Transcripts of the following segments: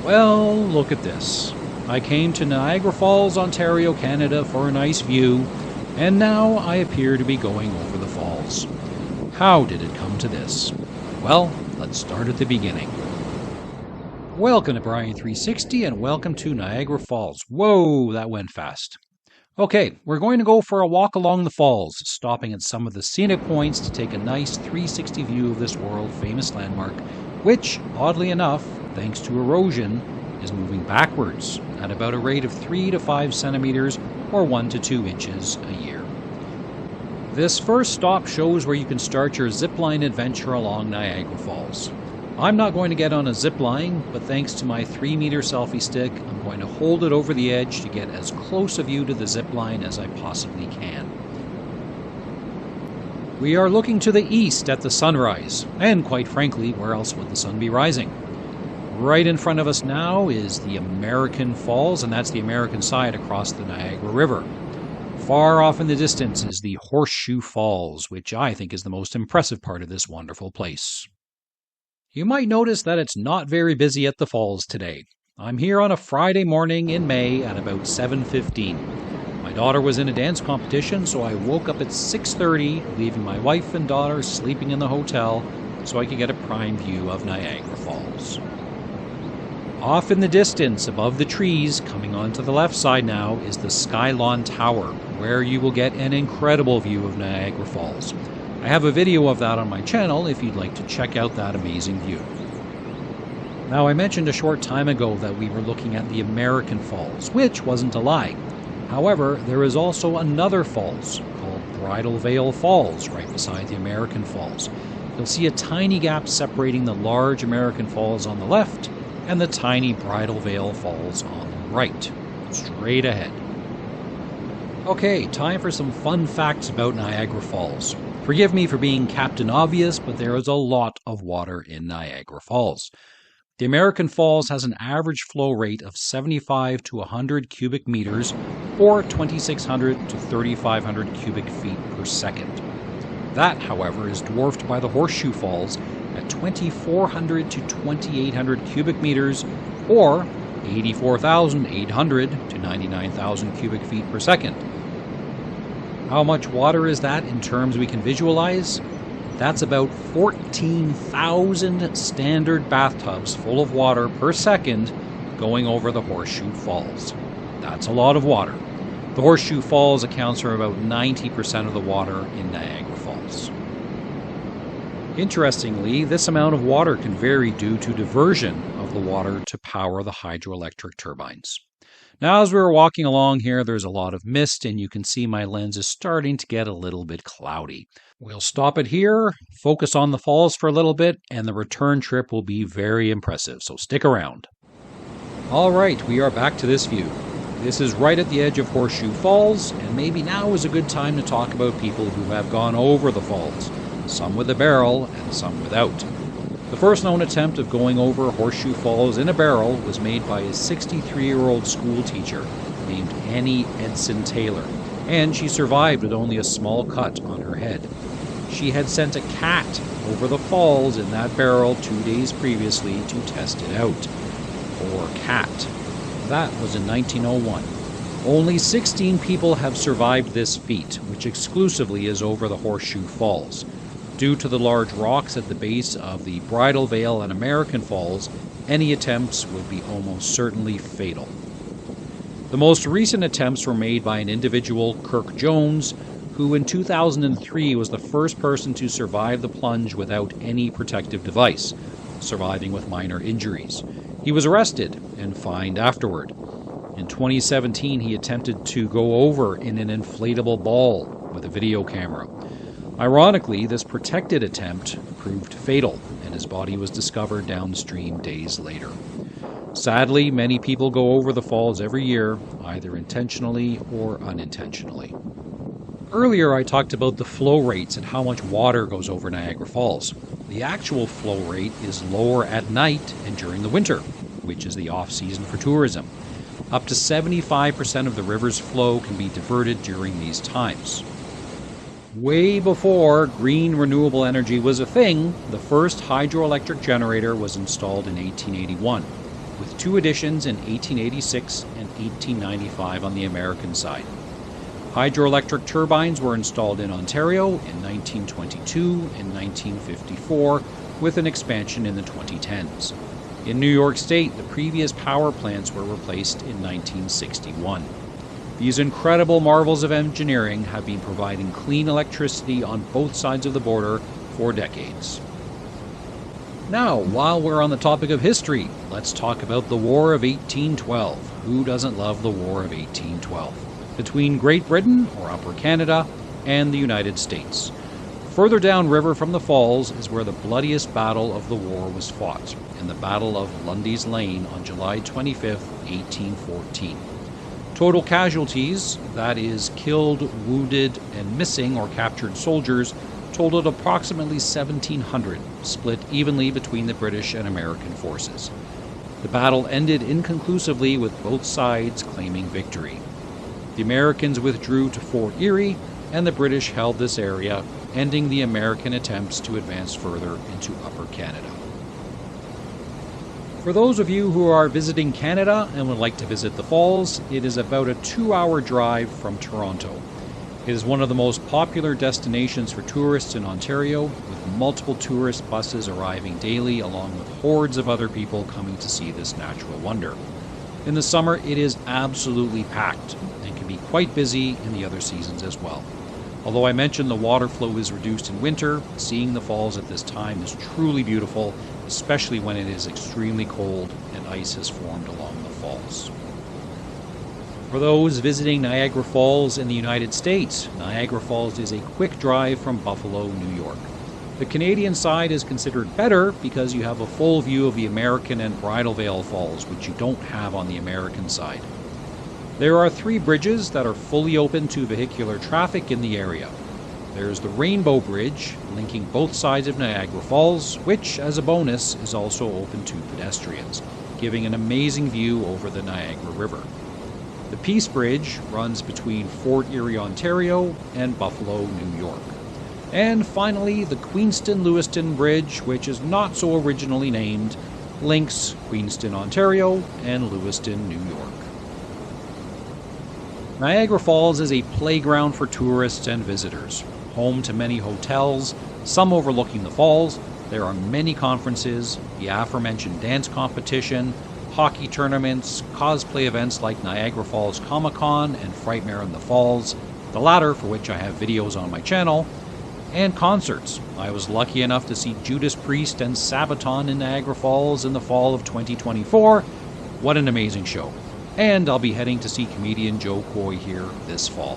Well, look at this. I came to Niagara Falls, Ontario, Canada for a nice view, and now I appear to be going over the falls. How did it come to this? Well, let's start at the beginning. Welcome to Brian 360 and welcome to Niagara Falls. Whoa, that went fast. Okay, we're going to go for a walk along the falls, stopping at some of the scenic points to take a nice 360 view of this world-famous landmark, which, oddly enough, thanks to erosion, is moving backwards at about a rate of 3 to 5 centimeters or 1 to 2 inches a year. This first stop shows where you can start your zipline adventure along Niagara Falls. I'm not going to get on a zip line, but thanks to my 3-meter selfie stick, I'm going to hold it over the edge to get as close a view to the zip line as I possibly can. We are looking to the east at the sunrise, and quite frankly, where else would the sun be rising? Right in front of us now is the American Falls, and that's the American side across the Niagara River. Far off in the distance is the Horseshoe Falls, which I think is the most impressive part of this wonderful place. You might notice that it's not very busy at the falls today. I'm here on a Friday morning in May at about 7:15. My daughter was in a dance competition, so I woke up at 6:30, leaving my wife and daughter sleeping in the hotel so I could get a prime view of Niagara Falls. Off in the distance, above the trees, coming onto the left side now, is the Skylon Tower, where you will get an incredible view of Niagara Falls. I have a video of that on my channel if you'd like to check out that amazing view. Now, I mentioned a short time ago that we were looking at the American Falls, which wasn't a lie. However, there is also another falls called Bridal Veil Falls right beside the American Falls. You'll see a tiny gap separating the large American Falls on the left and the tiny Bridal Veil Falls on the right, straight ahead. Okay, time for some fun facts about Niagara Falls. Forgive me for being Captain Obvious, but there is a lot of water in Niagara Falls. The American Falls has an average flow rate of 75 to 100 cubic meters, or 2,600 to 3,500 cubic feet per second. That, however, is dwarfed by the Horseshoe Falls at 2,400 to 2,800 cubic meters, or 84,800 to 99,000 cubic feet per second. How much water is that in terms we can visualize? That's about 14,000 standard bathtubs full of water per second going over the Horseshoe Falls. That's a lot of water. The Horseshoe Falls accounts for about 90% of the water in Niagara Falls. Interestingly, this amount of water can vary due to diversion of the water to power the hydroelectric turbines. Now, as we were walking along here, there's a lot of mist, and you can see my lens is starting to get a little bit cloudy. We'll stop it here, focus on the falls for a little bit, and the return trip will be very impressive, so stick around. All right, we are back to this view. This is right at the edge of Horseshoe Falls, and maybe now is a good time to talk about people who have gone over the falls, some with a barrel and some without. The first known attempt of going over Horseshoe Falls in a barrel was made by a 63-year-old school teacher named Annie Edson Taylor, and she survived with only a small cut on her head. She had sent a cat over the falls in that barrel 2 days previously to test it out. Poor cat. That was in 1901. Only 16 people have survived this feat, which exclusively is over the Horseshoe Falls. Due to the large rocks at the base of the Bridal Veil and American Falls, any attempts would be almost certainly fatal. The most recent attempts were made by an individual, Kirk Jones, who in 2003 was the first person to survive the plunge without any protective device, surviving with minor injuries. He was arrested and fined afterward. In 2017, he attempted to go over in an inflatable ball with a video camera. Ironically, this protected attempt proved fatal, and his body was discovered downstream days later. Sadly, many people go over the falls every year, either intentionally or unintentionally. Earlier, I talked about the flow rates and how much water goes over Niagara Falls. The actual flow rate is lower at night and during the winter, which is the off-season for tourism. Up to 75% of the river's flow can be diverted during these times. Way before green renewable energy was a thing, the first hydroelectric generator was installed in 1881. with 2 additions in 1886 and 1895 on the American side. Hydroelectric turbines were installed in Ontario in 1922 and 1954, with an expansion in the 2010s. In New York State, the previous power plants were replaced in 1961. These incredible marvels of engineering have been providing clean electricity on both sides of the border for decades. Now, while we're on the topic of history, let's talk about the War of 1812. Who doesn't love the War of 1812? Between Great Britain, or Upper Canada, and the United States. Further downriver from the falls is where the bloodiest battle of the war was fought, in the Battle of Lundy's Lane on July 25, 1814. Total casualties, that is, killed, wounded, and missing or captured soldiers, totaled approximately 1,700, split evenly between the British and American forces. The battle ended inconclusively with both sides claiming victory. The Americans withdrew to Fort Erie, and the British held this area, ending the American attempts to advance further into Upper Canada. For those of you who are visiting Canada and would like to visit the falls, it is about a 2-hour drive from Toronto. It is one of the most popular destinations for tourists in Ontario, with multiple tourist buses arriving daily along with hordes of other people coming to see this natural wonder. In the summer, it is absolutely packed and can be quite busy in the other seasons as well. Although I mentioned the water flow is reduced in winter, seeing the falls at this time is truly beautiful, especially when it is extremely cold and ice has formed along the falls. For those visiting Niagara Falls in the United States, Niagara Falls is a quick drive from Buffalo, New York. The Canadian side is considered better because you have a full view of the American and Bridal Falls, which you don't have on the American side. There are 3 bridges that are fully open to vehicular traffic in the area. There's the Rainbow Bridge, linking both sides of Niagara Falls, which, as a bonus, is also open to pedestrians, giving an amazing view over the Niagara River. The Peace Bridge runs between Fort Erie, Ontario, and Buffalo, New York. And finally, the Queenston-Lewiston Bridge, which is not so originally named, links Queenston, Ontario, and Lewiston, New York. Niagara Falls is a playground for tourists and visitors, home to many hotels, some overlooking the falls. There are many conferences, the aforementioned dance competition, hockey tournaments, cosplay events like Niagara Falls Comic-Con and Frightmare in the Falls, the latter for which I have videos on my channel, and concerts. I was lucky enough to see Judas Priest and Sabaton in Niagara Falls in the fall of 2024. What an amazing show. And I'll be heading to see comedian Joe Coy here this fall.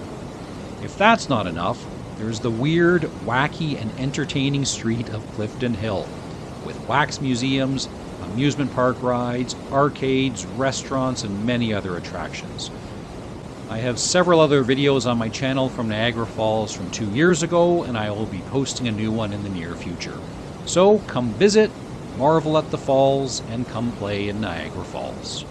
If that's not enough, there's the weird, wacky, and entertaining street of Clifton Hill, with wax museums, amusement park rides, arcades, restaurants, and many other attractions. I have several other videos on my channel from Niagara Falls from 2 years ago, and I will be posting a new one in the near future. So come visit, marvel at the falls, and come play in Niagara Falls.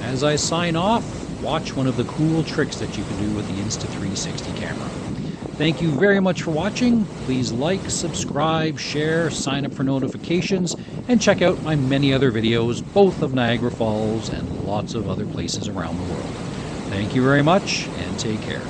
As I sign off, watch one of the cool tricks that you can do with the Insta360 camera. Thank you very much for watching. Please like, subscribe, share, sign up for notifications, and check out my many other videos, both of Niagara Falls and lots of other places around the world. Thank you very much, and take care.